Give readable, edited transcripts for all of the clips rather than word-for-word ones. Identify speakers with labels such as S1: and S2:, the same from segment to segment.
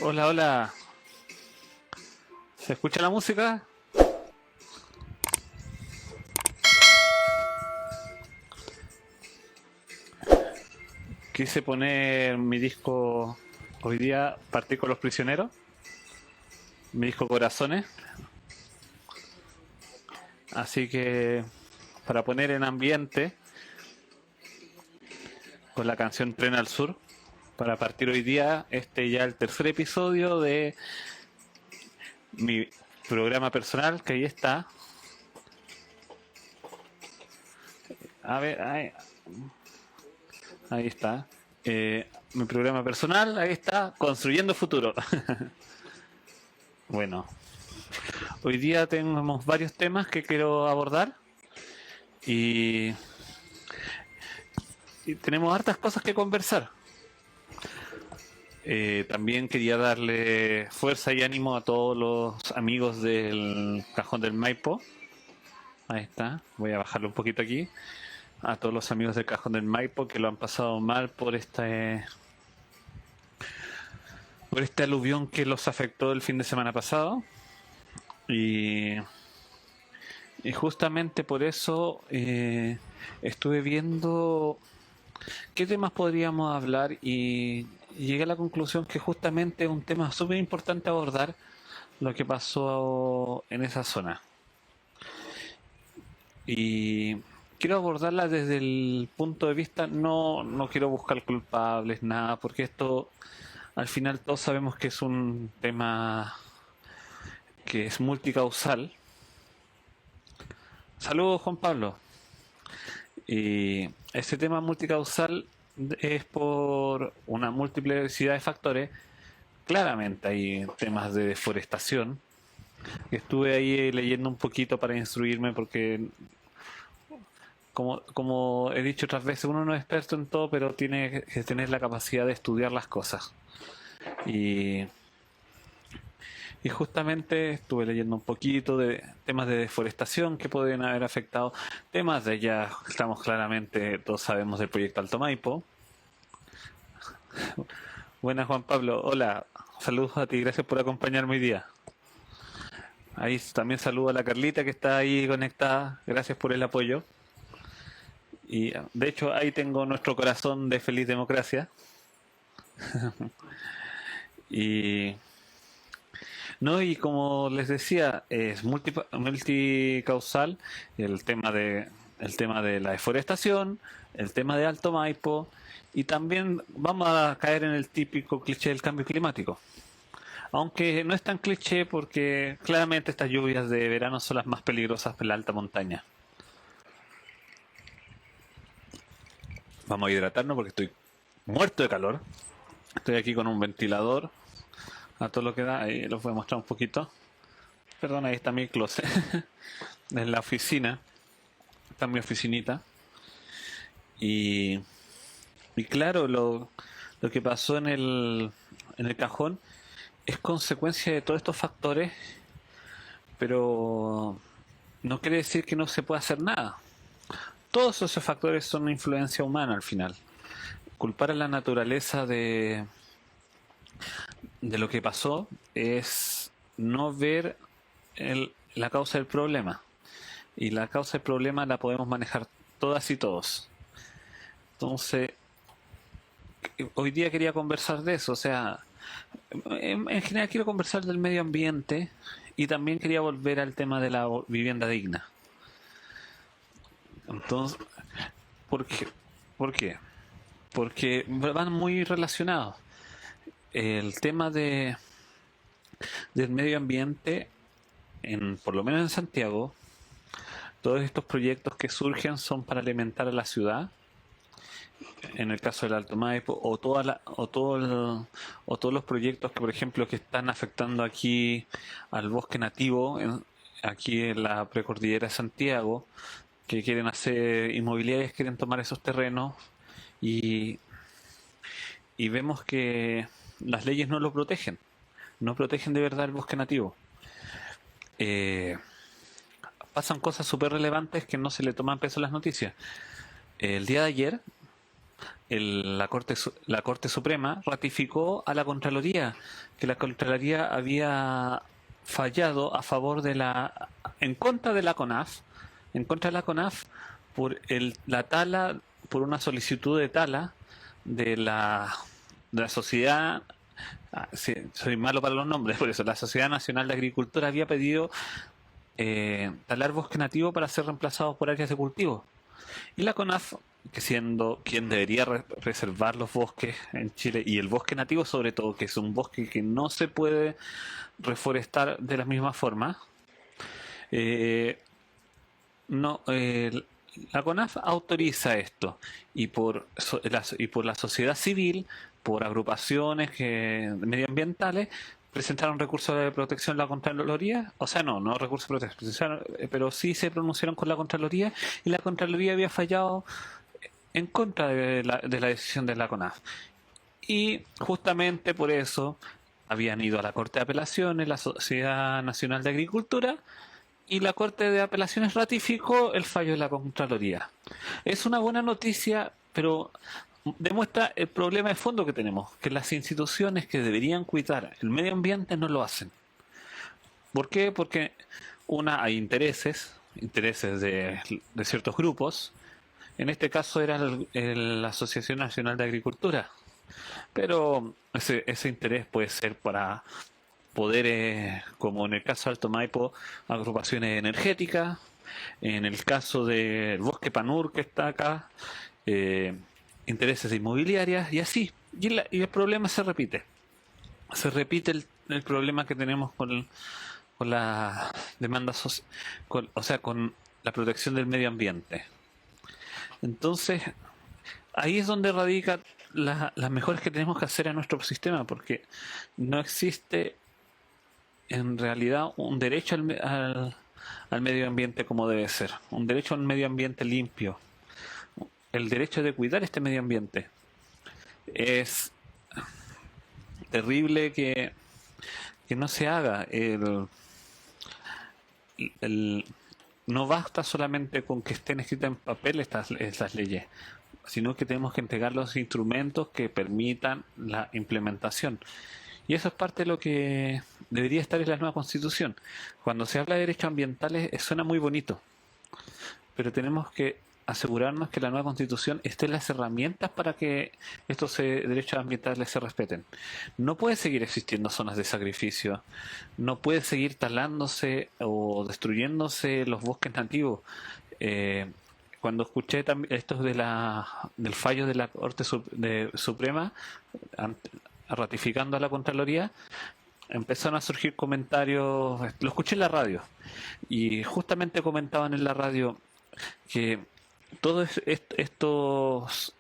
S1: Hola, hola. ¿Se escucha la música? Quise poner mi disco. Hoy día partí con Los Prisioneros, mi disco Corazones. Así que para poner en ambiente con la canción Tren al Sur, para partir hoy día, ya el tercer episodio de mi programa personal, que ahí está. A ver, ahí está. Mi programa personal, ahí está, Construyendo Futuro. Bueno, hoy día tenemos varios temas que quiero abordar y, y tenemos hartas cosas que conversar. También quería darle fuerza y ánimo a todos los amigos del Cajón del Maipo. Ahí está, voy a bajarlo un poquito aquí. A todos los amigos del Cajón del Maipo que lo han pasado mal por este aluvión que los afectó el fin de semana pasado. Y, y justamente por eso estuve viendo qué temas podríamos hablar y llegué a la conclusión que justamente es un tema súper importante abordar lo que pasó en esa zona. Y quiero abordarla desde el punto de vista, no quiero buscar culpables, nada, porque esto al final todos sabemos que es un tema que es multicausal. Saludos, Juan Pablo. Y ese tema multicausal es por una multiplicidad de factores. Claramente hay temas de deforestación. Estuve ahí leyendo un poquito para instruirme porque, como he dicho otras veces, uno no es experto en todo, pero tiene que tener la capacidad de estudiar las cosas. Y, y justamente estuve leyendo un poquito de temas de deforestación que pueden haber afectado. Temas de ya, estamos claramente, todos sabemos del proyecto Alto Maipo. Buenas, Juan Pablo. Hola, saludos a ti, gracias por acompañarme hoy día. Ahí también saludo a la Carlita que está ahí conectada. Gracias por el apoyo. Y de hecho ahí tengo nuestro corazón de feliz democracia. Y no, y como les decía, es multicausal el tema de la deforestación, el tema de Alto Maipo, y también vamos a caer en el típico cliché del cambio climático. Aunque no es tan cliché porque claramente estas lluvias de verano son las más peligrosas en la alta montaña. Vamos a hidratarnos porque estoy muerto de calor. Estoy aquí con un ventilador a todo lo que da. Ahí los voy a mostrar un poquito. Perdón, ahí está mi closet. En la oficina. Está mi oficinita. Y, y claro, lo que pasó en el cajón es consecuencia de todos estos factores, pero no quiere decir que no se pueda hacer nada. Todos esos factores son influencia humana al final. Culpar a la naturaleza de lo que pasó es no ver la causa del problema. Y la causa del problema la podemos manejar todas y todos. Entonces, hoy día quería conversar de eso. O sea, en general quiero conversar del medio ambiente y también quería volver al tema de la vivienda digna. Entonces, ¿por qué? ¿Por qué? Porque van muy relacionados. El tema del medio ambiente, por lo menos en Santiago, todos estos proyectos que surgen son para alimentar a la ciudad, en el caso del Alto Maipo, o todos los proyectos que, por ejemplo, que están afectando aquí al bosque nativo, aquí en la precordillera de Santiago, que quieren hacer inmobiliarias, quieren tomar esos terrenos y, y vemos que las leyes no lo protegen, no protegen de verdad el bosque nativo. Eh, Pasan cosas súper relevantes que no se le toman peso a las noticias. El día de ayer la Corte Suprema ratificó a la Contraloría, que la Contraloría había fallado a favor en contra de la CONAF, en contra de la CONAF por la tala, por una solicitud de tala de la sociedad. Sí, soy malo para los nombres, por eso la Sociedad Nacional de Agricultura había pedido talar bosque nativo para ser reemplazados por áreas de cultivo. Y la CONAF, que siendo quien debería preservar los bosques en Chile, y el bosque nativo sobre todo, que es un bosque que no se puede reforestar de la misma forma, eh, no, la CONAF autoriza esto, y por la sociedad civil, por agrupaciones medioambientales, presentaron recursos de protección a la Contraloría, o sea, no recursos de protección, pero sí se pronunciaron con la Contraloría, y la Contraloría había fallado en contra de la decisión de la CONAF. Y justamente por eso habían ido a la Corte de Apelaciones, la Sociedad Nacional de Agricultura, y la Corte de Apelaciones ratificó el fallo de la Contraloría. Es una buena noticia, pero demuestra el problema de fondo que tenemos, que las instituciones que deberían cuidar el medio ambiente no lo hacen. ¿Por qué? Porque hay intereses de ciertos grupos. En este caso era la Asociación Nacional de Agricultura, pero ese interés puede ser para poderes, como en el caso de Alto Maipo, agrupaciones energéticas, en el caso del Bosque Panur que está acá, eh, intereses inmobiliarias y así. Y el problema se repite. Se repite el problema que tenemos con la demanda social, o sea, con la protección del medio ambiente. Entonces, ahí es donde radica las mejoras que tenemos que hacer a nuestro sistema, porque no existe en realidad un derecho al medio ambiente como debe ser, un derecho a un medio ambiente limpio, el derecho de cuidar este medio ambiente. Es terrible que no se haga. No basta solamente con que estén escritas en papel estas leyes, sino que tenemos que entregar los instrumentos que permitan la implementación. Y eso es parte de lo que debería estar en la nueva Constitución. Cuando se habla de derechos ambientales suena muy bonito, pero tenemos que asegurarnos que la nueva Constitución esté en las herramientas para que estos derechos ambientales se respeten. No puede seguir existiendo zonas de sacrificio, no puede seguir talándose o destruyéndose los bosques nativos. Cuando escuché esto del fallo de la Corte Suprema ratificando a la Contraloría, empezaron a surgir comentarios, lo escuché en la radio, y justamente comentaban en la radio que todos estos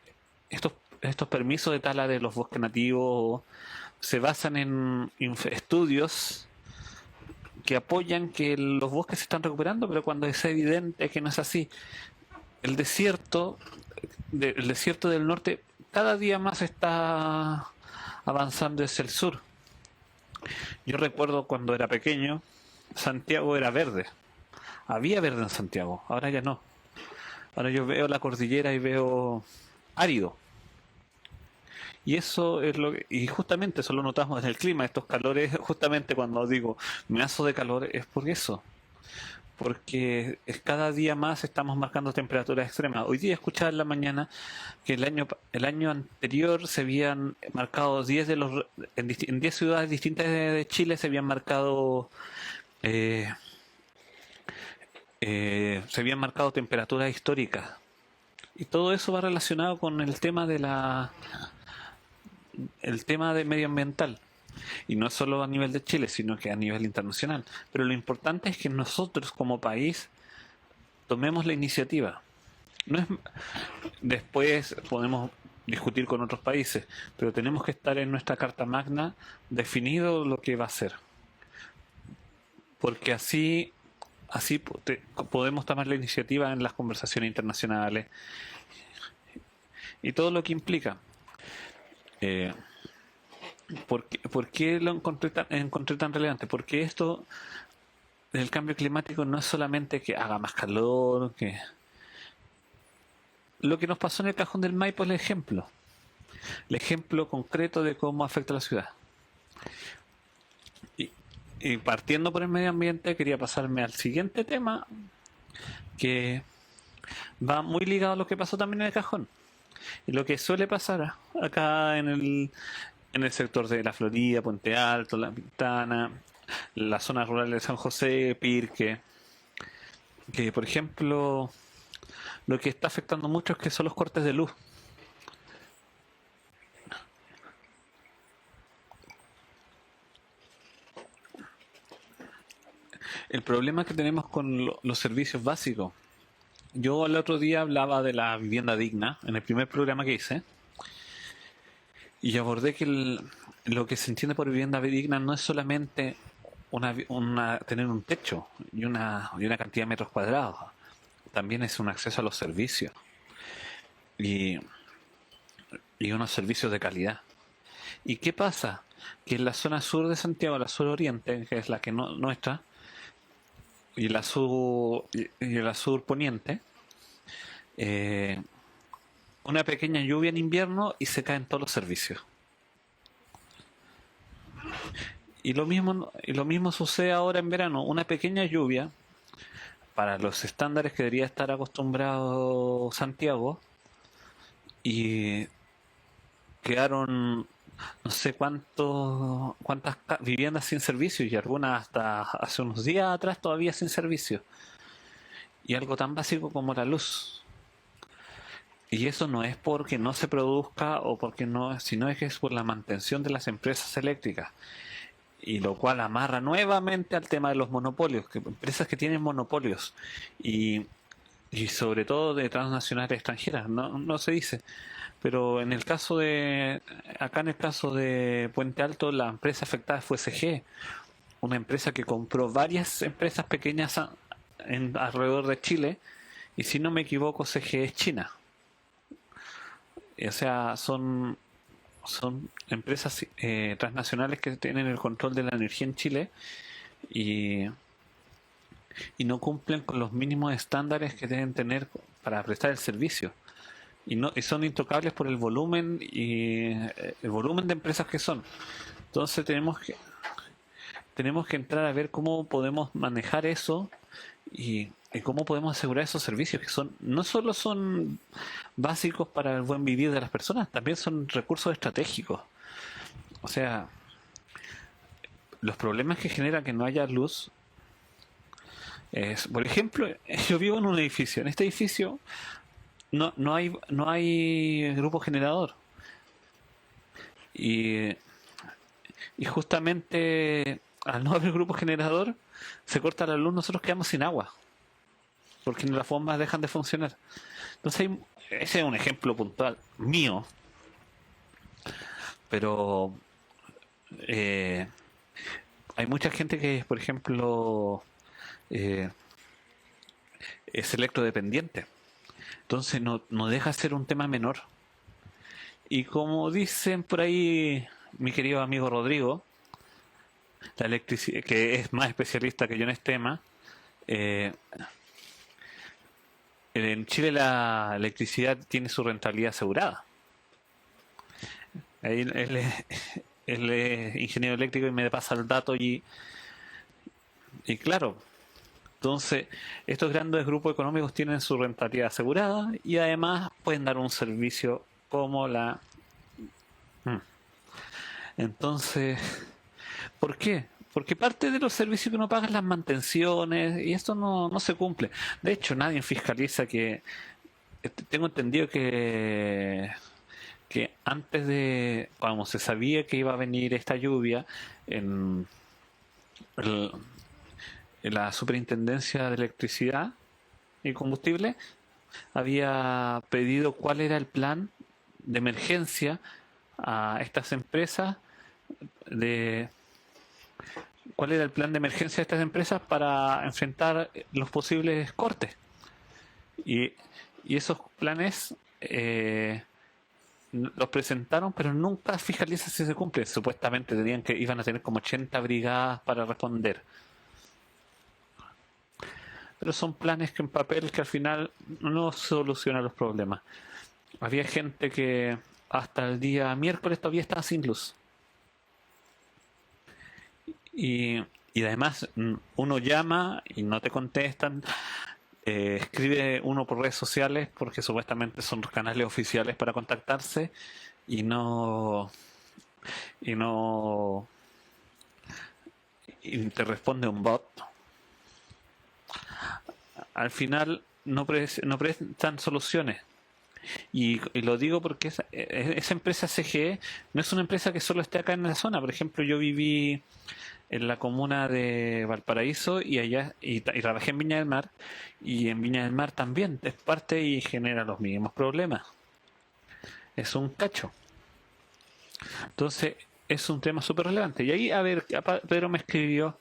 S1: permisos de tala de los bosques nativos se basan en estudios que apoyan que los bosques se están recuperando, pero cuando es evidente que no es así. El desierto del norte cada día más está avanzando hacia el sur. Yo recuerdo cuando era pequeño, Santiago era verde. Había verde en Santiago, ahora ya no. Ahora yo veo la cordillera y veo árido. Y eso es y justamente eso lo notamos en el clima, estos calores, justamente cuando digo me aso de calor es por eso. Porque cada día más estamos marcando temperaturas extremas. Hoy día escuchaba en la mañana que el año anterior se habían marcado 10 en 10 ciudades distintas de Chile se habían marcado temperaturas históricas. Y todo eso va relacionado con el tema el tema de medioambiental. Y no solo a nivel de Chile, sino que a nivel internacional. Pero lo importante es que nosotros como país tomemos la iniciativa. No es, después podemos discutir con otros países, pero tenemos que estar en nuestra Carta Magna definido lo que va a ser. Porque así podemos tomar la iniciativa en las conversaciones internacionales y todo lo que implica. ¿Por qué lo encontré tan relevante? Porque esto del cambio climático no es solamente que haga más calor, que lo que nos pasó en el Cajón del Maipo es el ejemplo. el ejemplo concreto de cómo afecta a la ciudad. Y, y partiendo por el medio ambiente, quería pasarme al siguiente tema, que va muy ligado a lo que pasó también en el Cajón. Y lo que suele pasar acá en el sector de la Florida, Puente Alto, La Pintana, la zona rural de San José, Pirque, que por ejemplo lo que está afectando mucho es que son los cortes de luz. El problema que tenemos con los servicios básicos. Yo el otro día hablaba de la vivienda digna en el primer programa que hice y abordé que lo que se entiende por vivienda digna no es solamente tener un techo y una cantidad de metros cuadrados, también es un acceso a los servicios y, y unos servicios de calidad. ¿Y qué pasa? Que en la zona sur de Santiago, la sur oriente, que es la que no nuestra, y la sur poniente, eh, una pequeña lluvia en invierno y se caen todos los servicios. Y lo mismo sucede ahora en verano, una pequeña lluvia para los estándares que debería estar acostumbrado Santiago y quedaron no sé cuántas viviendas sin servicio y algunas hasta hace unos días atrás todavía sin servicio. Y algo tan básico como la luz. Y eso no es porque no se produzca o porque no, sino es que es por la mantención de las empresas eléctricas. Y lo cual amarra nuevamente al tema de los monopolios, que empresas que tienen monopolios y, y sobre todo de transnacionales extranjeras, no se dice. Pero acá en el caso de Puente Alto, la empresa afectada fue CG, una empresa que compró varias empresas pequeñas alrededor de Chile, y si no me equivoco, CG es China. O sea, son empresas transnacionales que tienen el control de la energía en Chile y, y no cumplen con los mínimos estándares que deben tener para prestar el servicio. Y son intocables por el volumen de empresas que son. Entonces tenemos que entrar a ver cómo podemos manejar eso y cómo podemos asegurar esos servicios que son no solo son básicos para el buen vivir de las personas, también son recursos estratégicos. O sea, los problemas que genera que no haya luz es, por ejemplo, yo vivo en un edificio. En este edificio no hay grupo generador. Y, y justamente al no haber grupo generador, se corta la luz, nosotros quedamos sin agua, porque las bombas dejan de funcionar. Entonces, ese es un ejemplo puntual mío, pero eh, hay mucha gente que, por ejemplo, eh, es electrodependiente. Entonces, no deja de ser un tema menor. Y como dicen por ahí mi querido amigo Rodrigo, la electricidad, que es más especialista que yo en este tema, eh, en Chile la electricidad tiene su rentabilidad asegurada. Ahí él es ingeniero eléctrico y me pasa el dato y claro, entonces estos grandes grupos económicos tienen su rentabilidad asegurada y además pueden dar un servicio como la... Mm. Entonces, ¿por qué? Porque parte de los servicios que uno paga es las mantenciones y esto no se cumple. De hecho, nadie fiscaliza que... Tengo entendido que antes de... Vamos, se sabía que iba a venir esta lluvia en, el- en la Superintendencia de Electricidad y Combustible había pedido cuál era el plan de emergencia a estas empresas de cuál era el plan de emergencia de estas empresas para enfrentar los posibles cortes. Y, y esos planes los presentaron, pero nunca fiscalizan si se cumplen. Supuestamente tenían que iban a tener como 80 brigadas para responder. Pero son planes que en papel que al final no solucionan los problemas. Había gente hasta el día miércoles todavía estaba sin luz. Y, y además uno llama y no te contestan, escribe uno por redes sociales porque supuestamente son los canales oficiales para contactarse y no y no y te responde un bot. Al final no prestan soluciones. Y lo digo porque esa empresa CGE no es una empresa que solo esté acá en la zona. Por ejemplo, yo viví en la comuna de Valparaíso y allá y trabajé en Viña del Mar, y en Viña del Mar también es parte y genera los mismos problemas. Es un cacho. Entonces, es un tema súper relevante. Y ahí, a ver, Pedro me escribió,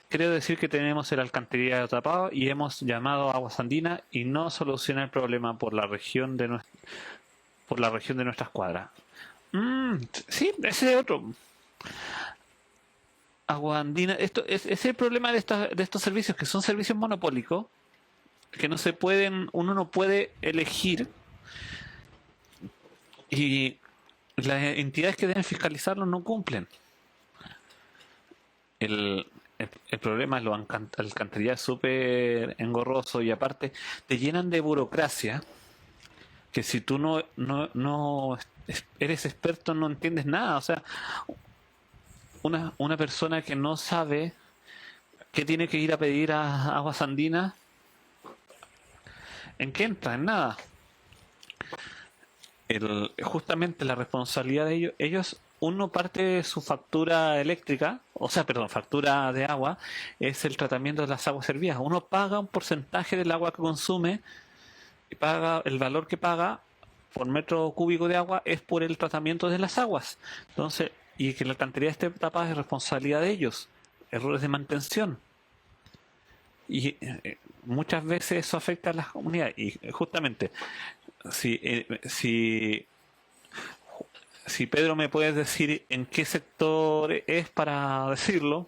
S1: creo decir que tenemos el alcantarillado tapado y hemos llamado a Aguas Andinas y no soluciona el problema por la región de por la región de nuestras cuadras. Sí, ese es otro. Agua Andina, ese es el problema de estos servicios, que son servicios monopólicos, que no se pueden, uno no puede elegir, y las entidades que deben fiscalizarlo no cumplen. El problema es el alcantarillado es súper engorroso, y aparte te llenan de burocracia que si tú no eres experto no entiendes nada. O sea, una persona que no sabe que tiene que ir a pedir a Aguas Andinas, ¿en qué entra? En nada. Justamente la responsabilidad de ellos, uno parte de su factura eléctrica, o sea, perdón, factura de agua, es el tratamiento de las aguas servidas. Uno paga un porcentaje del agua que consume y paga el valor que paga por metro cúbico de agua es por el tratamiento de las aguas. Entonces, y que la alcantarilla esté tapada es responsabilidad de ellos. Errores de mantención. Y muchas veces eso afecta a las comunidades. Y justamente, si, si Pedro me puedes decir en qué sector es para decirlo,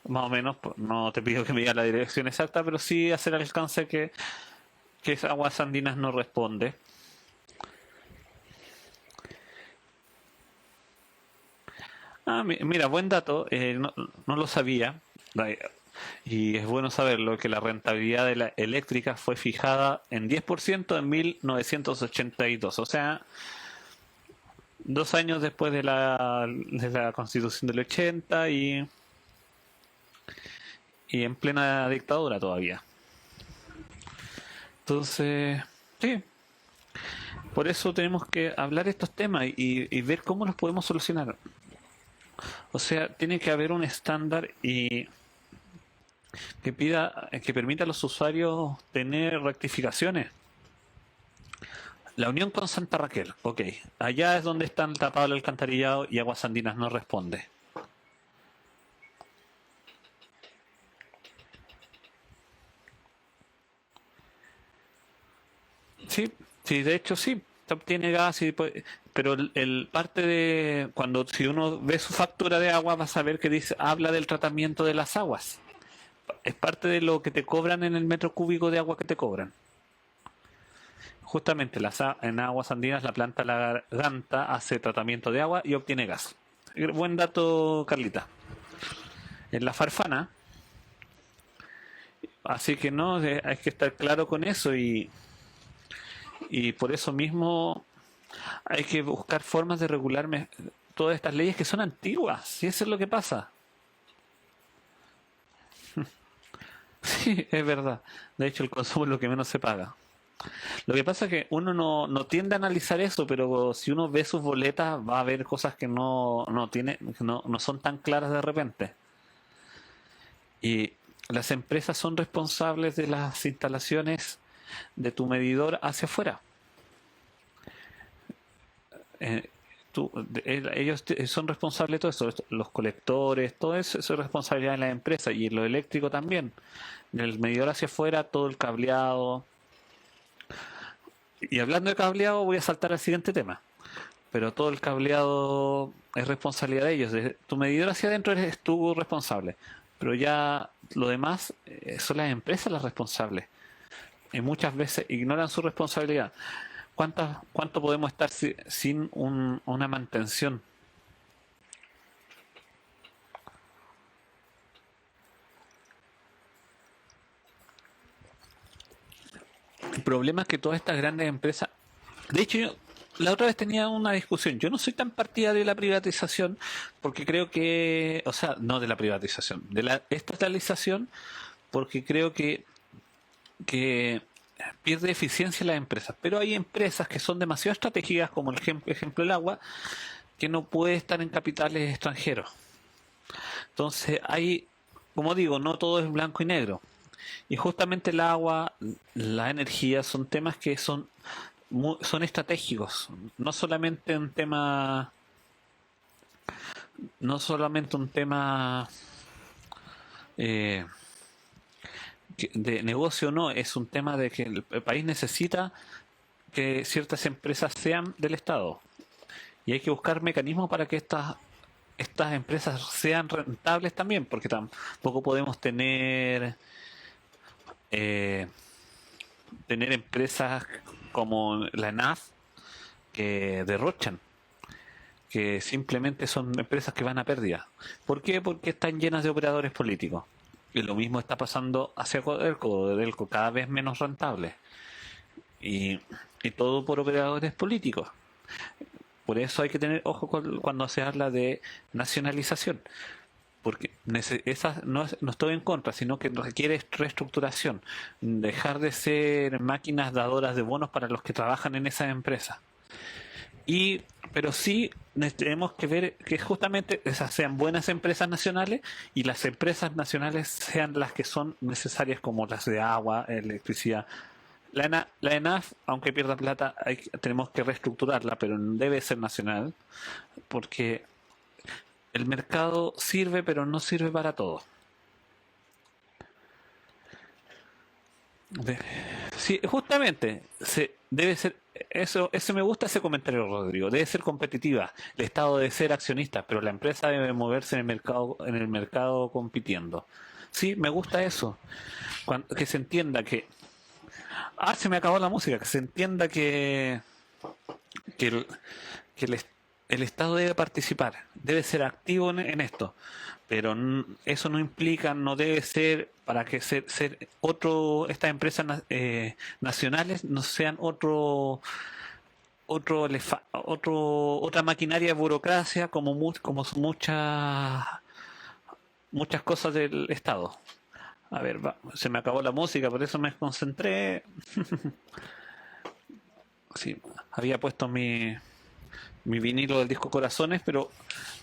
S1: más o menos, no te pido que me digas la dirección exacta, pero sí hacer el alcance que Aguas Andinas no responde. Mira, buen dato, no lo sabía. Y es bueno saberlo, que la rentabilidad de la eléctrica fue fijada en 10% en 1982. O sea, 2 años después de la Constitución del 80 y en plena dictadura todavía. Entonces, sí, por eso tenemos que hablar estos temas y ver cómo los podemos solucionar. O sea, tiene que haber un estándar y que permita a los usuarios tener rectificaciones. La unión con Santa Raquel, ok. Allá es donde están tapados el alcantarillado y Aguas Andinas no responde. Sí, sí, de hecho sí, obtiene gas, pero el parte de cuando si uno ve su factura de agua vas a ver que dice, habla del tratamiento de las aguas. Es parte de lo que te cobran en el metro cúbico de agua que te cobran. Justamente en Aguas Andinas la planta La Garganta hace tratamiento de agua y obtiene gas. Buen dato, Carlita. En la Farfana, así que no, hay que estar claro con eso, y por eso mismo hay que buscar formas de regular todas estas leyes que son antiguas, y eso es lo que pasa. Sí, es verdad. De hecho, el consumo es lo que menos se paga. Lo que pasa es que uno no tiende a analizar eso, pero si uno ve sus boletas va a ver cosas que no son tan claras de repente. Y las empresas son responsables de las instalaciones de tu medidor hacia afuera. Eh, ellos son responsables de todo eso, los colectores, todo eso es responsabilidad de la empresa, y en lo eléctrico también. Del medidor hacia afuera, todo el cableado. Y hablando de cableado, voy a saltar al siguiente tema. Pero todo el cableado es responsabilidad de ellos. De tu medidor hacia adentro eres tú responsable. Pero ya lo demás son las empresas las responsables. Y muchas veces ignoran su responsabilidad. ¿Cuánto podemos estar sin una mantención? El problema es que todas estas grandes empresas, de hecho, la otra vez tenía una discusión. Yo no soy tan partidario de la privatización porque creo que, o sea, no de la privatización, de la estatalización, porque creo que pierde eficiencia las empresas. Pero hay empresas que son demasiado estratégicas, como el ejemplo el agua, que no puede estar en capitales extranjeros. Entonces, hay, como digo, no todo es blanco y negro. Y justamente el agua, la energía son temas que son estratégicos, no solamente un tema, no solamente un tema eh, de negocio, no, es un tema de que el país necesita que ciertas empresas sean del Estado y hay que buscar mecanismos para que estas empresas sean rentables también, porque tampoco podemos eh, tener empresas como la ENAF que derrochan, que simplemente son empresas que van a pérdida. ¿Por qué? Porque están llenas de operadores políticos. Y lo mismo está pasando hacia Codelco, cada vez menos rentable. Y, y todo por operadores políticos. Por eso hay que tener ojo cuando se habla de nacionalización. Porque esa no estoy en contra, sino que requiere reestructuración. Dejar de ser máquinas dadoras de bonos para los que trabajan en esas empresas. Pero sí tenemos que ver que justamente esas sean buenas empresas nacionales y las empresas nacionales sean las que son necesarias, como las de agua, electricidad. La ENAF, aunque pierda plata, tenemos que reestructurarla, pero debe ser nacional, porque el mercado sirve, pero no sirve para todo. De- Sí, justamente, debe ser, eso me gusta ese comentario, Rodrigo. Debe ser competitiva, el Estado debe ser accionista, pero la empresa debe moverse en el mercado compitiendo. Sí, me gusta eso. Que se entienda se me acabó la música, que se entienda que el, que el Estado debe participar, debe ser activo en esto, pero eso no implica, no debe ser para que estas empresas nacionales no sean otra maquinaria de burocracia como muchas cosas del Estado. A ver, se me acabó la música, por eso me concentré. Sí, había puesto mi vinilo del disco Corazones, pero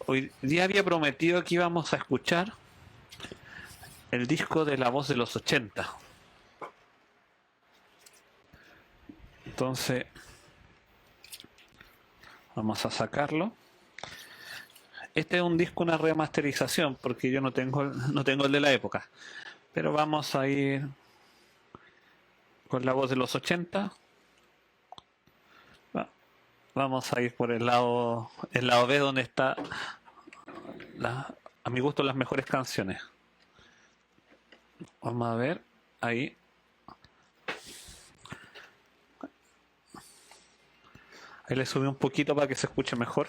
S1: hoy día había prometido que íbamos a escuchar el disco de La Voz de los 80. Entonces, vamos a sacarlo. Este es un disco, una remasterización, porque yo no tengo el de la época. Pero vamos a ir con La Voz de los 80. Vamos a ir por el lado B, donde está a mi gusto las mejores canciones. Vamos a ver, ahí. Ahí le subí un poquito para que se escuche mejor.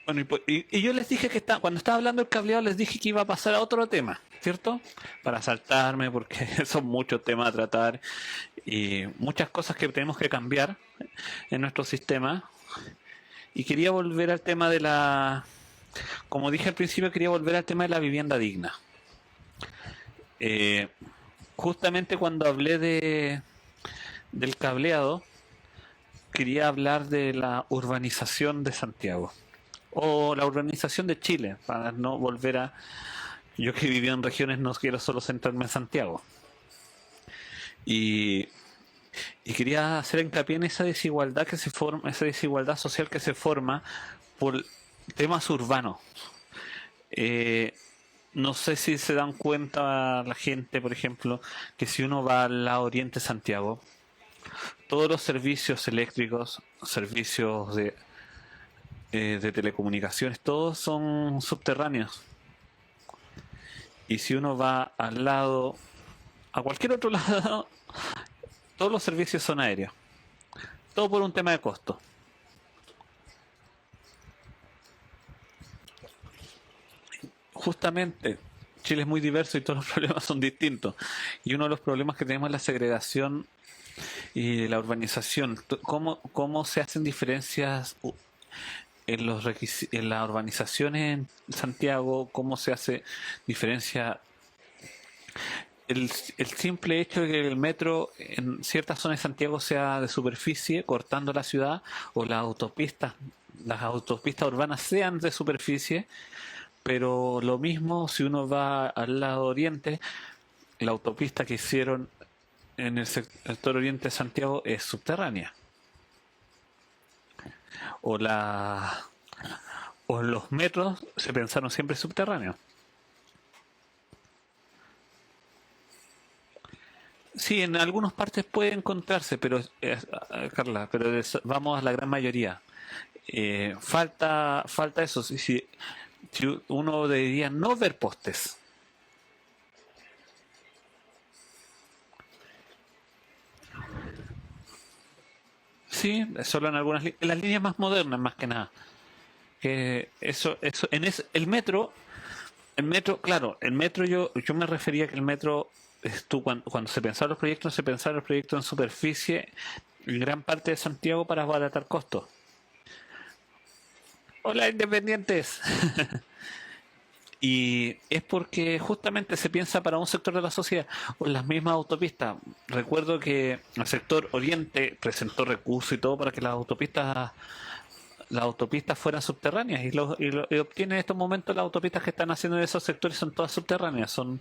S1: Bueno, y yo les dije cuando estaba hablando del cableado, les dije que iba a pasar a otro tema, ¿cierto? Para saltarme, porque son muchos temas a tratar y muchas cosas que tenemos que cambiar en nuestro sistema. Y quería volver al tema como dije al principio, quería volver al tema de la vivienda digna. Eh, Justamente cuando hablé del cableado, quería hablar de la urbanización de Santiago o la urbanización de Chile, para no volver a... Yo que viví en regiones no quiero solo centrarme en Santiago. Y, y quería hacer hincapié en esa desigualdad que se forma, esa desigualdad social que se forma por temas urbanos. Eh, no sé si se dan cuenta la gente, por ejemplo, que si uno va al lado oriente de Santiago, todos los servicios eléctricos, servicios de telecomunicaciones, todos son subterráneos. Y si uno va al lado, a cualquier otro lado, todos los servicios son aéreos. Todo por un tema de costo. Justamente, Chile es muy diverso y todos los problemas son distintos. Y uno de los problemas que tenemos es la segregación y la urbanización. ¿Cómo se hacen diferencias en las urbanizaciones en Santiago? ¿Cómo se hace diferencia? El simple hecho de que el metro en ciertas zonas de Santiago sea de superficie, cortando la ciudad, o las autopistas urbanas sean de superficie, pero lo mismo si uno va al lado oriente, la autopista que hicieron en el sector oriente de Santiago es subterránea. O la o los metros se pensaron siempre subterráneos. Sí, en algunas partes puede encontrarse, pero Carla, pero vamos a la gran mayoría. Falta eso. Si uno debería no ver postes. Sí, solo en en las líneas más modernas, más que nada. El metro, claro, el metro yo me refería que el metro, cuando se pensaron los proyectos, se pensaron los proyectos en superficie, en gran parte de Santiago para abaratar costos. Hola, independientes. Y es porque justamente se piensa para un sector de la sociedad, o en las mismas autopistas. Recuerdo que el sector oriente presentó recursos y todo para que las autopistas fueran subterráneas y obtiene en estos momentos las autopistas que están haciendo en esos sectores son todas subterráneas, son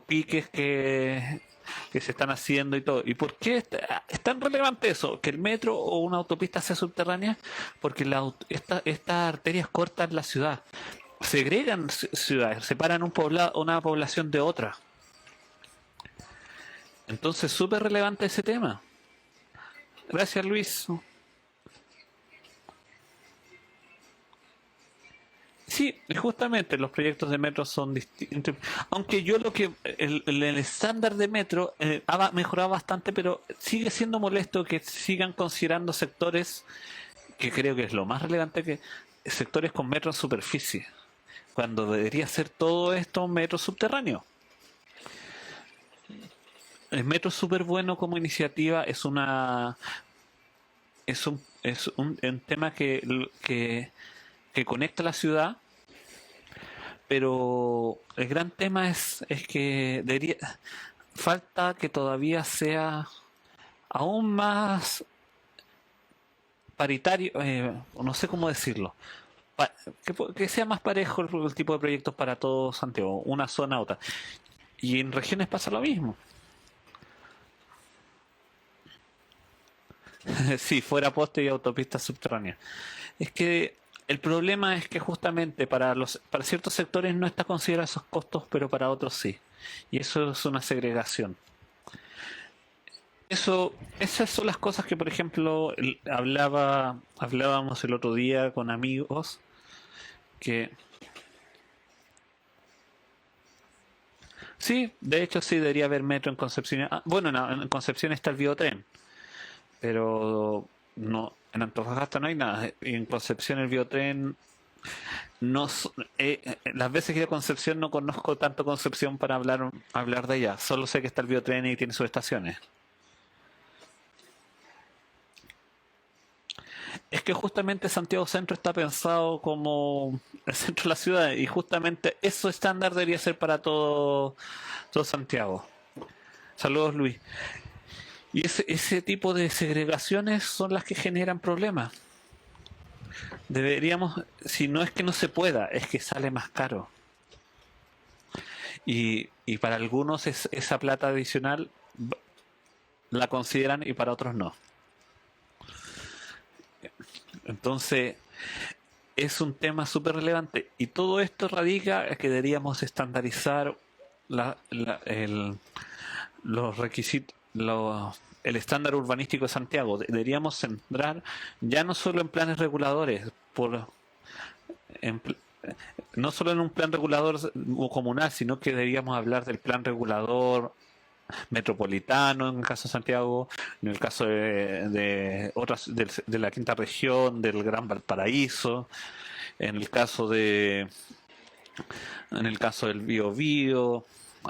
S1: piques que se están haciendo y todo. ¿Y por qué es tan relevante eso? Que el metro o una autopista sea subterránea, porque estas arterias cortan la ciudad, segregan ciudades, separan una población de otra. Entonces, súper relevante ese tema. Gracias, Luis. Sí, justamente los proyectos de metro son distintos. Aunque yo el estándar de metro ha mejorado bastante, pero sigue siendo molesto que sigan considerando sectores, que creo que es lo más relevante, que sectores con metro en superficie, cuando debería ser todo esto metro subterráneo. El metro es súper bueno como iniciativa, es un tema que conecta la ciudad, pero el gran tema es que falta que todavía sea aún más paritario, no sé cómo decirlo, pa- que sea más parejo el tipo de proyectos para todo Santiago, una zona a otra. Y en regiones pasa lo mismo. Si fuera poste y autopistas subterráneas. Es que el problema es que justamente para ciertos sectores no está considerado esos costos, pero para otros sí. Y eso es una segregación. Esas son las cosas que, por ejemplo, hablábamos el otro día con amigos, que sí, de hecho sí debería haber metro en Concepción. Bueno, no, en Concepción está el biotren, pero no, en Antofagasta no hay nada. Y en Concepción el biotren no, las veces que he ido a Concepción no conozco tanto Concepción para hablar de ella. Solo sé que está el biotren y tiene sus estaciones. Es que justamente Santiago Centro está pensado como el centro de la ciudad y justamente eso estándar debería ser para todo Santiago. Saludos, Luis. Y ese tipo de segregaciones son las que generan problemas. Deberíamos, si no es que no se pueda, es que sale más caro. Y para algunos esa plata adicional la consideran y para otros no. Entonces, es un tema súper relevante. Y todo esto radica en que deberíamos estandarizar los requisitos, el estándar urbanístico de Santiago. Deberíamos centrar ya no solo en planes reguladores, en no solo en un plan regulador comunal, sino que deberíamos hablar del plan regulador metropolitano en el caso de Santiago, en el caso de otras de la quinta región, del Gran Valparaíso, en el caso de en el caso del Biobío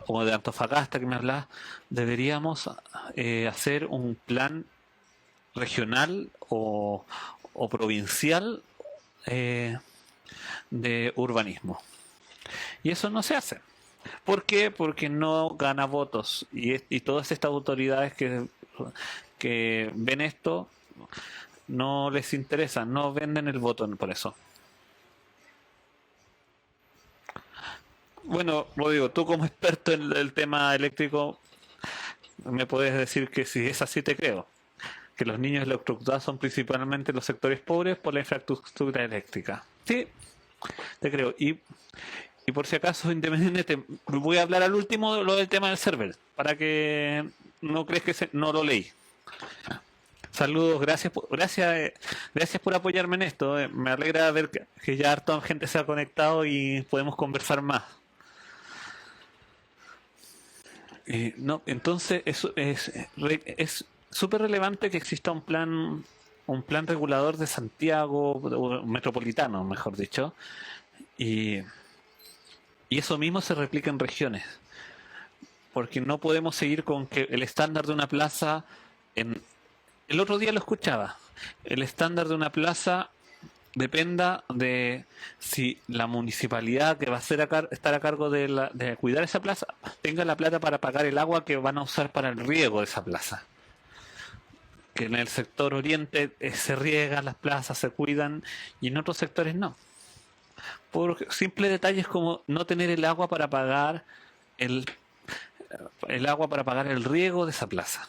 S1: o de Antofagasta que me hablas, deberíamos hacer un plan regional o provincial eh, de urbanismo. Y eso no se hace. ¿Por qué? Porque no gana votos. Y todas estas autoridades que ven esto no les interesa, no venden el voto por eso. Bueno, Rodrigo, tú como experto en el tema eléctrico, me puedes decir que si es así te creo. Que los niños electrocutados son principalmente los sectores pobres por la infraestructura eléctrica. Sí, te creo. Y por si acaso, independiente, voy a hablar al último de lo del tema del server, para que no crees que no lo leí. Saludos, gracias por apoyarme en esto. Me alegra ver que ya harta gente se ha conectado y podemos conversar más. No, entonces es súper relevante que exista un plan regulador de Santiago, metropolitano, mejor dicho, y, y eso mismo se replica en regiones, porque no podemos seguir con que el estándar de una plaza, el otro día lo escuchaba, el estándar de una plaza dependa de si la municipalidad que va a estar a cargo de cuidar esa plaza tenga la plata para pagar el agua que van a usar para el riego de esa plaza. Que en el sector oriente se riegan las plazas, se cuidan y en otros sectores no. Por simples detalles como no tener el agua para pagar el, el agua para pagar el riego de esa plaza.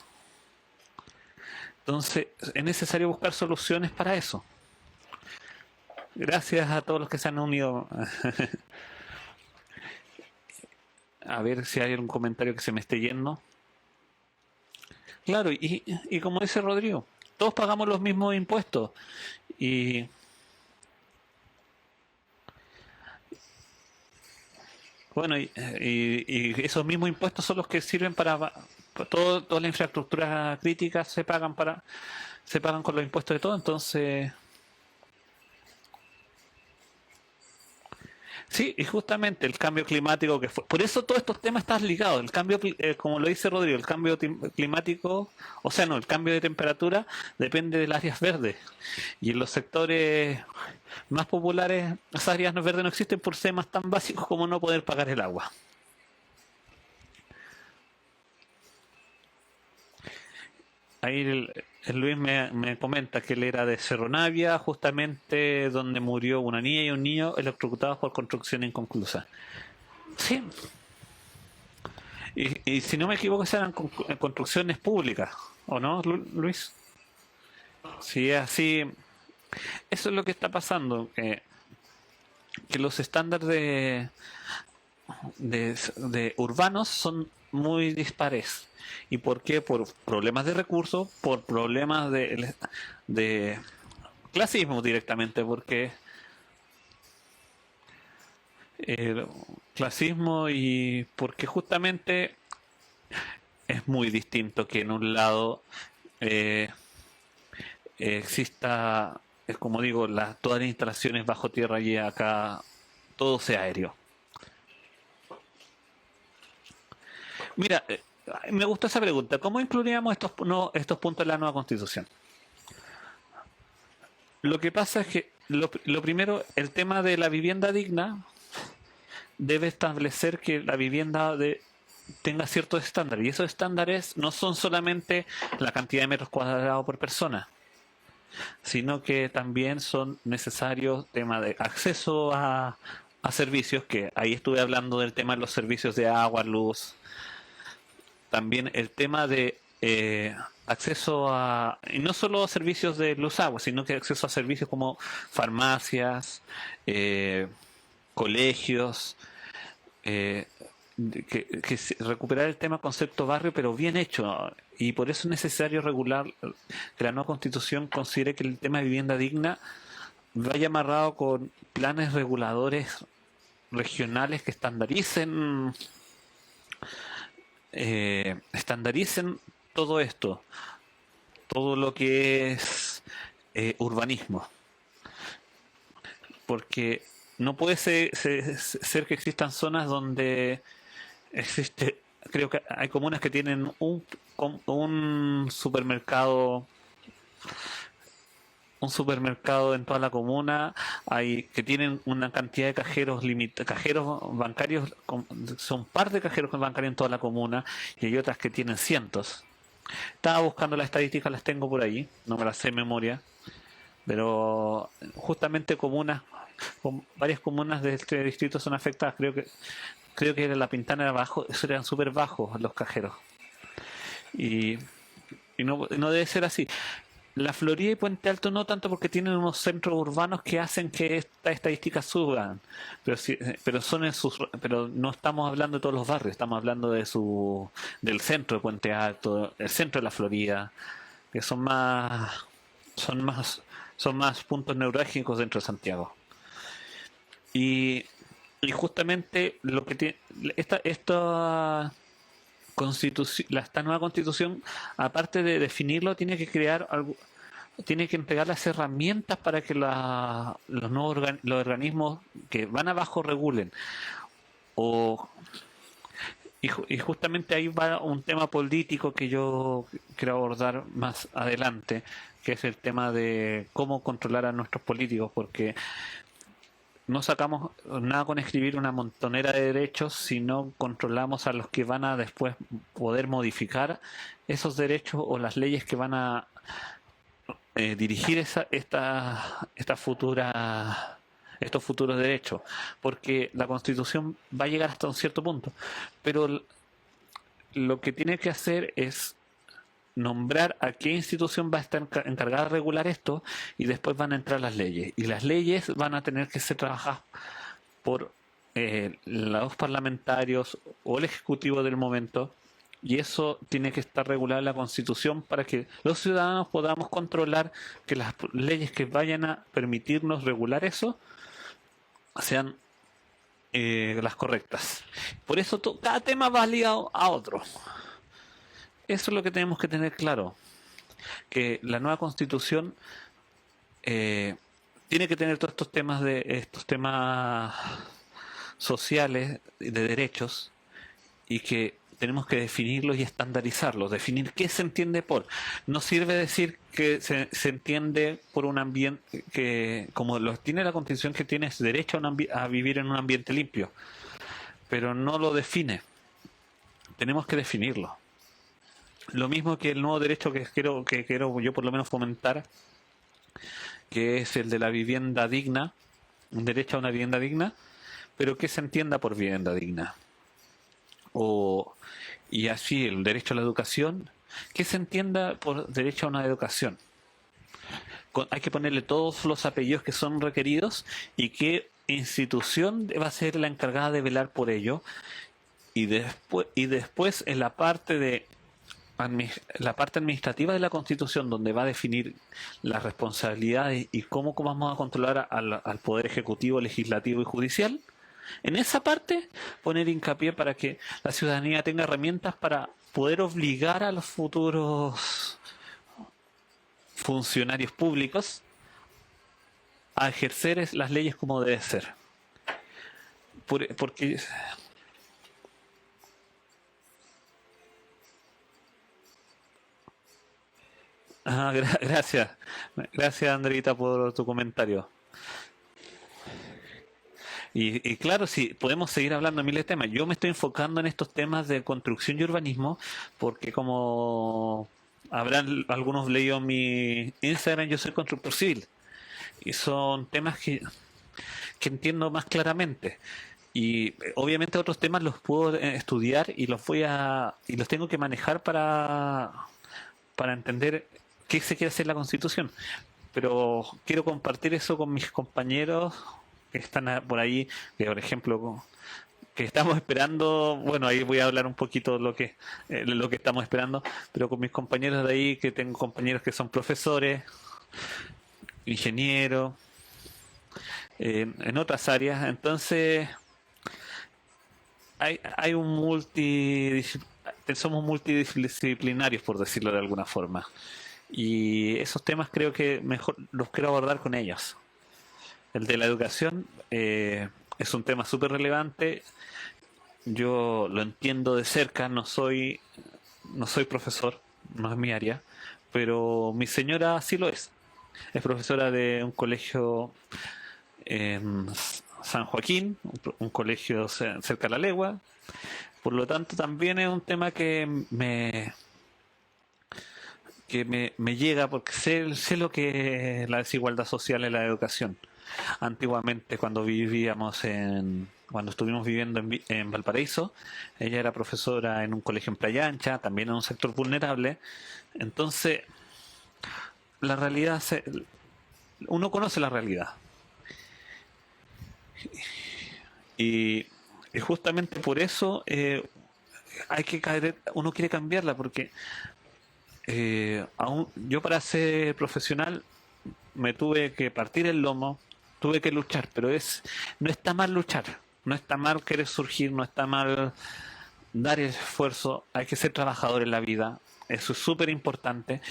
S1: Entonces es necesario buscar soluciones para eso. Gracias a todos los que se han unido. A ver si hay algún comentario que se me esté yendo. Claro, y como dice Rodrigo, todos pagamos los mismos impuestos. Y bueno, y esos mismos impuestos son los que sirven para toda la infraestructura crítica se pagan con los impuestos de todo, entonces sí, y justamente el cambio climático que fue. Por eso todos estos temas están ligados. El cambio, como lo dice Rodrigo, el cambio climático, o sea, no, el cambio de temperatura depende de las áreas verdes. Y en los sectores más populares, las áreas verdes no existen por temas tan básicos como no poder pagar el agua. Ahí el Luis me comenta que él era de Cerro Navia, justamente donde murió una niña y un niño electrocutados por construcción inconclusa. Sí, y si no me equivoco, esas eran construcciones públicas, ¿o no, Luis? Sí, así, eso es lo que está pasando, que los estándares de urbanos son muy dispares. ¿Y por qué? Por problemas de recursos, por problemas de clasismo directamente, porque el clasismo y porque justamente es muy distinto que en un lado eh, exista, es como digo, todas las instalaciones bajo tierra y acá todo sea aéreo. Mira, me gusta esa pregunta. ¿Cómo incluiríamos estos puntos en la nueva constitución? Lo que pasa es que lo primero, el tema de la vivienda digna debe establecer que la vivienda tenga ciertos estándares. Y esos estándares no son solamente la cantidad de metros cuadrados por persona, sino que también son necesarios temas de acceso a servicios, que ahí estuve hablando del tema de los servicios de agua, luz, también el tema de acceso y no solo a servicios de luz agua, sino que acceso a servicios como farmacias, colegios, eh, recuperar el tema concepto barrio, pero bien hecho. Y por eso es necesario regular que la nueva constitución considere que el tema de vivienda digna vaya amarrado con planes reguladores regionales que estandaricen todo esto, todo lo que es urbanismo, porque no puede ser que existan zonas donde existe, creo que hay comunas que tienen un supermercado, en toda la comuna, hay que tienen una cantidad de cajeros bancarios, son un par de cajeros bancarios en toda la comuna, y hay otras que tienen cientos. Estaba buscando las estadísticas, las tengo por ahí, no me las sé de memoria, pero justamente varias comunas de este distrito son afectadas. Creo que La Pintana era bajo, eso eran súper bajos los cajeros. Y, y no debe ser así. La Florida y Puente Alto no tanto, porque tienen unos centros urbanos que hacen que estas estadísticas suban, pero sí, pero no estamos hablando de todos los barrios, estamos hablando del centro de Puente Alto, el centro de la Florida, que son más, son más puntos neurálgicos dentro de Santiago. Y, y justamente lo que tiene esta esta nueva constitución, aparte de definirlo, tiene que entregar las herramientas para que los organismos que van abajo regulen. O, y justamente ahí va un tema político que yo quiero abordar más adelante, que es el tema de cómo controlar a nuestros políticos, porque no sacamos nada con escribir una montonera de derechos si no controlamos a los que van a después poder modificar esos derechos, o las leyes que van a dirigir estos futuros derechos, porque la Constitución va a llegar hasta un cierto punto, pero lo que tiene que hacer es nombrar a qué institución va a estar encargada de regular esto, y después van a entrar las leyes, y las leyes van a tener que ser trabajadas por los parlamentarios o el ejecutivo del momento, y eso tiene que estar regulado en la Constitución para que los ciudadanos podamos controlar que las leyes que vayan a permitirnos regular eso sean las correctas. Por eso cada tema va ligado a otro. Eso es lo que tenemos que tener claro, que la nueva Constitución tiene que tener todos estos temas sociales, de derechos, y que tenemos que definirlos y estandarizarlos, definir qué se entiende por. No sirve decir que se entiende por un ambiente que, como lo tiene la Constitución, que tienes derecho a vivir en un ambiente limpio, pero no lo define. Tenemos que definirlo. Lo mismo que el nuevo derecho que quiero yo por lo menos fomentar, que es el de la vivienda digna, un derecho a una vivienda digna, pero que se entienda por vivienda digna. Y así el derecho a la educación, que se entienda por derecho a una educación. Hay que ponerle todos los apellidos que son requeridos, y qué institución va a ser la encargada de velar por ello, y después en la parte administrativa de la Constitución, donde va a definir las responsabilidades y cómo vamos a controlar al Poder Ejecutivo, Legislativo y Judicial. En esa parte, poner hincapié para que la ciudadanía tenga herramientas para poder obligar a los futuros funcionarios públicos a ejercer las leyes como debe ser. Porque gracias. Gracias, Andreita, por tu comentario. Y claro, sí, podemos seguir hablando de miles de temas. Yo me estoy enfocando en estos temas de construcción y urbanismo, porque como habrán algunos leído en mi Instagram, yo soy constructor civil. Y son temas que entiendo más claramente. Y obviamente otros temas los puedo estudiar, y los tengo que manejar para entender qué se quiere hacer la Constitución. Pero quiero compartir eso con mis compañeros que están por ahí, que por ejemplo, que estamos esperando. Bueno, ahí voy a hablar un poquito de lo que estamos esperando, pero con mis compañeros de ahí, que tengo compañeros que son profesores, ingenieros, en otras áreas. Entonces, hay un somos multidisciplinarios, por decirlo de alguna forma. Y esos temas creo que mejor los quiero abordar con ellos. El de la educación es un tema súper relevante. Yo lo entiendo de cerca, no soy profesor, no es mi área, pero mi señora sí lo es. Es profesora de un colegio en San Joaquín, un colegio cerca de La Legua. Por lo tanto, también es un tema me llega porque sé lo que es la desigualdad social en la educación. Antiguamente, cuando estuvimos viviendo en Valparaíso, ella era profesora en un colegio en Playa Ancha, también en un sector vulnerable. Entonces, la realidad, uno conoce la realidad. Y, y justamente por eso uno quiere cambiarla, porque yo para ser profesional me tuve que partir el lomo, tuve que luchar, pero no está mal luchar, no está mal querer surgir, no está mal dar el esfuerzo, hay que ser trabajador en la vida, eso es súper importante,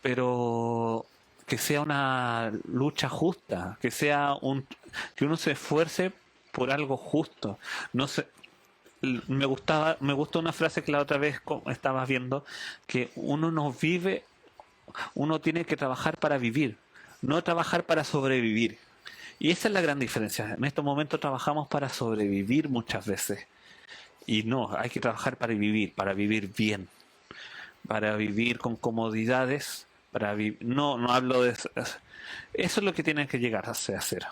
S1: pero que sea una lucha justa, que uno se esfuerce por algo justo. No sé, me gustó una frase que la otra vez estabas viendo, que uno no vive, uno tiene que trabajar para vivir, no trabajar para sobrevivir. Y esa es la gran diferencia. En estos momentos trabajamos para sobrevivir muchas veces. Y no, hay que trabajar para vivir bien, para vivir con comodidades, no hablo de eso. Eso es lo que tiene que llegar a hacer.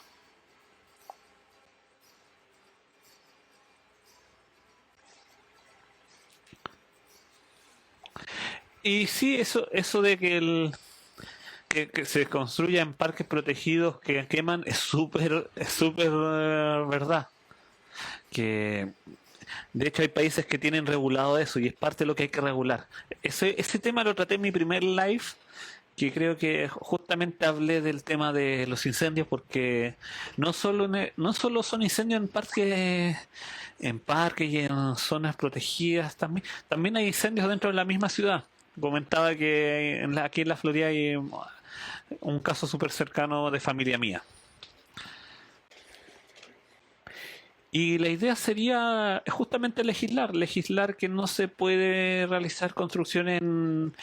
S1: Y sí, eso de que se construya en parques protegidos que queman es súper verdad. Que de hecho hay países que tienen regulado eso y es parte de lo que hay que regular. Ese tema lo traté en mi primer live, que creo que justamente hablé del tema de los incendios, porque no solo son incendios en parques y en zonas protegidas, también hay incendios dentro de la misma ciudad. Comentaba que aquí en la Florida hay un caso súper cercano de familia mía. Y la idea sería justamente legislar que no se puede realizar construcción en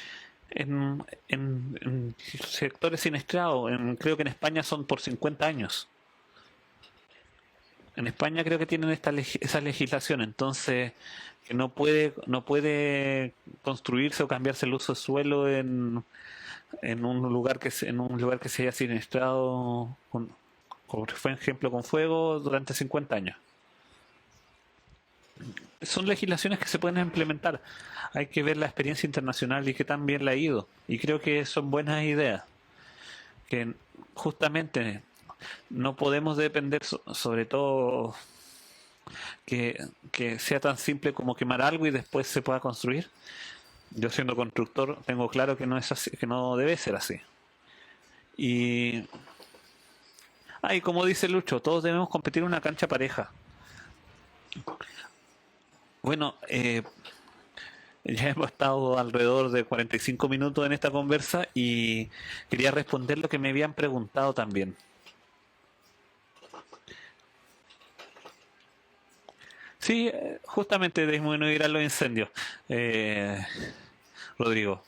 S1: sectores siniestrados. Creo que en España son por 50 años. En España creo que tienen esa legislación, entonces que no puede construirse o cambiarse el uso de suelo en un lugar que se haya siniestrado como fue ejemplo con fuego durante 50 años. Son legislaciones que se pueden implementar. Hay que ver la experiencia internacional y que tan bien la ha ido. Y creo que son buenas ideas. Que justamente no podemos depender, sobre todo, que sea tan simple como quemar algo y después se pueda construir. Yo siendo constructor tengo claro que no es así, que no debe ser así. Y, y como dice Lucho, todos debemos competir en una cancha pareja. Bueno, ya hemos estado alrededor de 45 minutos en esta conversa y quería responder lo que me habían preguntado también. Sí, justamente disminuir a los incendios, Rodrigo.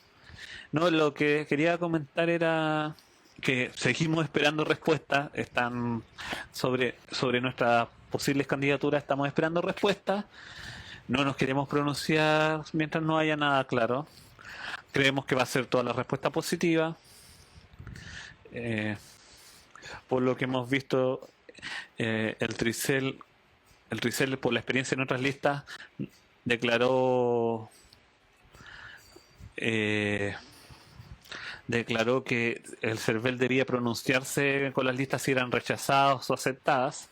S1: No, lo que quería comentar era que seguimos esperando respuestas, están sobre nuestras posibles candidaturas, estamos esperando respuestas, no nos queremos pronunciar mientras no haya nada claro, creemos que va a ser toda la respuesta positiva, eh, por lo que hemos visto, el Tricel, por la experiencia en otras listas, declaró eh, declaró que el CERVEL debía pronunciarse con las listas si eran rechazadas o aceptadas.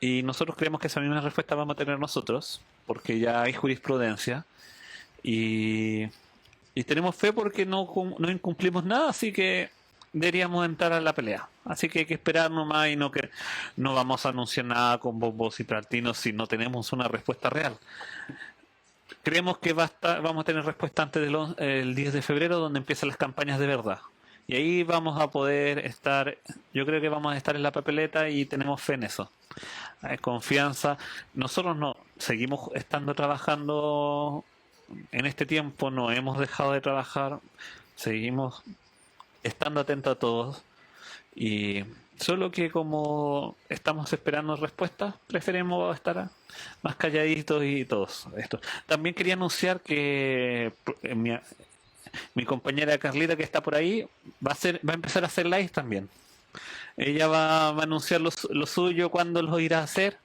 S1: Y nosotros creemos que esa misma respuesta vamos a tener nosotros, porque ya hay jurisprudencia. Y tenemos fe porque no incumplimos nada, así que deberíamos entrar a la pelea. Así que hay que esperar nomás y no vamos a anunciar nada con bombos y platillos si no tenemos una respuesta real. Creemos que vamos a tener respuesta antes del 10 de febrero, donde empiezan las campañas de verdad. Y ahí vamos a poder estar, yo creo que vamos a estar en la papeleta y tenemos fe en eso. Hay confianza. Nosotros no seguimos estando trabajando en este tiempo, no hemos dejado de trabajar, seguimos estando atentos a todos. Y solo que como estamos esperando respuestas, preferimos estar más calladitos y todos esto. También quería anunciar que mi compañera Carlita, que está por ahí, va a empezar a hacer live también. Ella va a anunciar lo suyo, cuándo los irá a hacer,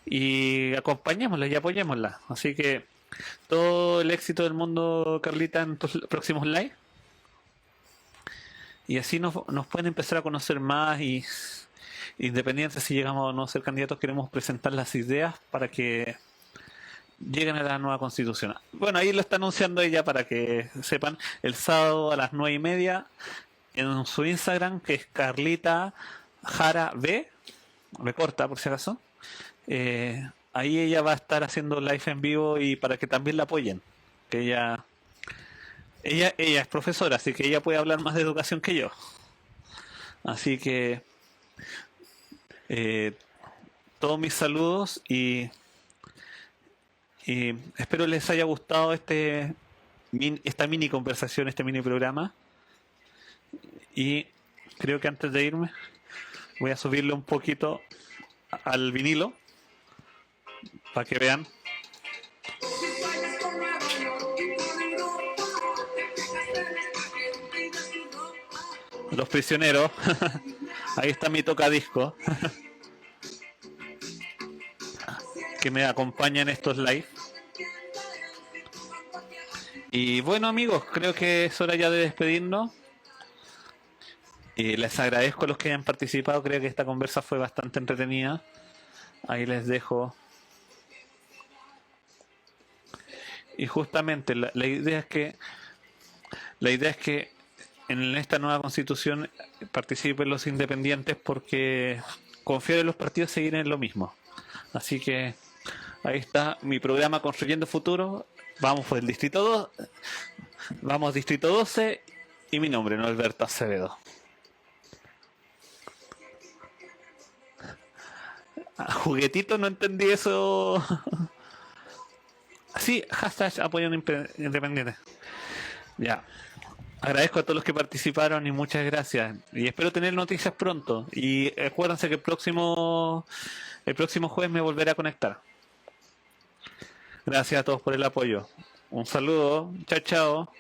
S1: y acompañémosla y apoyémosla. Así que todo el éxito del mundo, Carlita, en tus próximos live. Y así nos pueden empezar a conocer más y independiente si llegamos o no a ser candidatos, queremos presentar las ideas para que lleguen a la nueva constitución. Bueno, ahí lo está anunciando ella para que sepan, el sábado a las 9:30 en su Instagram, que es Carlita Jara B, me corta por si acaso. Ahí ella va a estar haciendo live en vivo y para que también la apoyen, que ella es profesora, así que ella puede hablar más de educación que yo. Así que todos mis saludos y espero les haya gustado esta mini conversación, este mini programa. Y creo que antes de irme voy a subirle un poquito al vinilo para que vean. Los prisioneros. Ahí está mi tocadisco que me acompaña en estos live. Y bueno, amigos, creo que es hora ya de despedirnos. Y les agradezco a los que hayan participado. Creo que esta conversa fue bastante entretenida. Ahí les dejo. Y justamente la idea es que en esta nueva constitución participen los independientes, porque confiar en los partidos seguir en lo mismo. Así que ahí está mi programa Construyendo Futuro. Vamos por el distrito 2. Vamos distrito 12 y mi nombre, Norberto Acevedo. Juguetito, no entendí eso. Sí, hashtag apoyo independiente. Ya. Agradezco a todos los que participaron y muchas gracias. Y espero tener noticias pronto. Y acuérdense que el próximo jueves me volveré a conectar. Gracias a todos por el apoyo. Un saludo. Chao, chao.